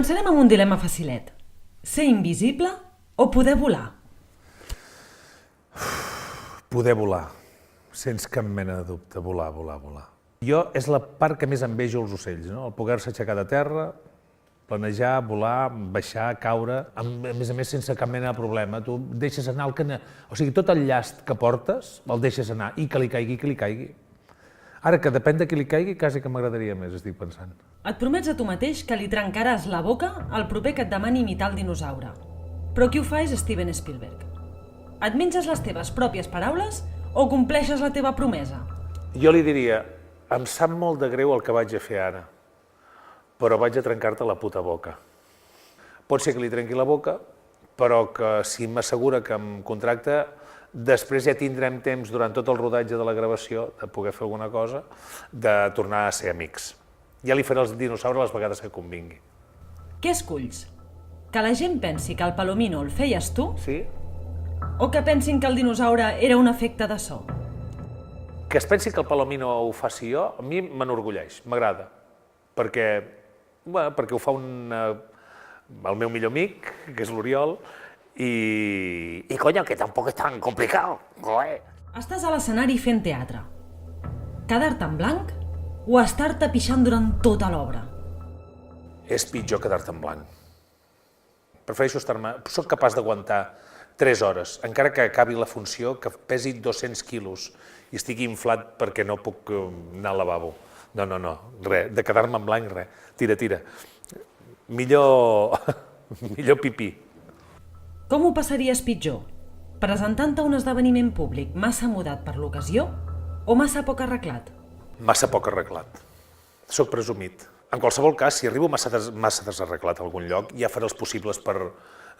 Començarem amb un dilema facilet. Ser invisible o poder volar? Poder volar, sense cap mena de dubte, volar. Jo és la part que més envejo els ocells, no? El poder-se aixecar de terra, planejar, volar, baixar, caure, a més sense cap mena de problema. Tu deixes anar el que... O sigui, tot el llast que portes el deixes anar i que li caigui. Ara que depèn de qui li caigui, quasi que m'agradaria més, estic pensant. Et promets a tu mateix que li trencaràs la boca al proper que et demani imitar el dinosaure. Però qui ho fa és Steven Spielberg. Et menges les teves pròpies paraules o compleixes la teva promesa? Jo li diria, em sap molt de greu el que vaig a fer ara, però vaig a trencar-te la puta boca. Pot ser que li trenqui la boca, però que si m'assegura que em contracta, després ja tindrem temps, durant tot el rodatge de la gravació, de poder fer alguna cosa, de tornar a ser amics. Ja li faré els dinosaures les vegades que convingui. Què esculls? Que la gent pensi que el Palomino el feies tu? Sí? O que pensin que el dinosaure era un efecte de so? Que es pensi que el Palomino ho faci jo, a mi m'enorgulleix, m'agrada. Perquè ho fa el meu millor amic, que és l'Oriol, i coño, que tampoc és tan complicat. Estàs a l'escenari fent teatre. Quedar-te en blanc o estar-te pixant durant tota l'obra? És pitjor quedar-te en blanc. Prefereixo estar-me... Soc capaç d'aguantar 3 hores, encara que acabi la funció, que pesi 200 quilos i estigui inflat perquè no puc anar al lavabo. No, res, de quedar-me en blanc, res. Tira. Millor pipí. Com ho passaries pitjor? Presentant-te a un esdeveniment públic massa mudat per l'ocasió o massa poc arreglat? Massa poc arreglat. Soc presumit. En qualsevol cas, si arribo massa desarreglat a algun lloc, ja faré els possibles per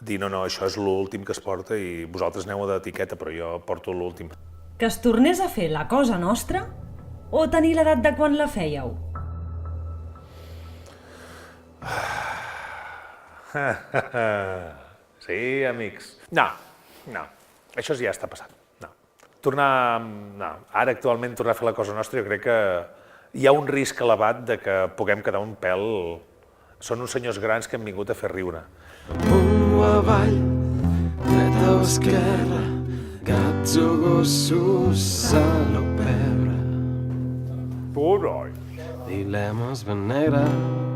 dir no, això és l'últim que es porta i vosaltres aneu d'etiqueta, però jo porto l'últim. Que es tornés a fer la cosa nostra o tenir l'edat de quan la fèieu? Sí, amics. No, això ja està passant. Ara actualment tornar a fer la cosa nostra, jo crec que hi ha un risc elevat de que puguem quedar un pèl... Són uns senyors grans que han vingut a fer riure. Avall, dreta o esquerra, gats o gossos, sal o pebre. Porai! Dilemes ben negres.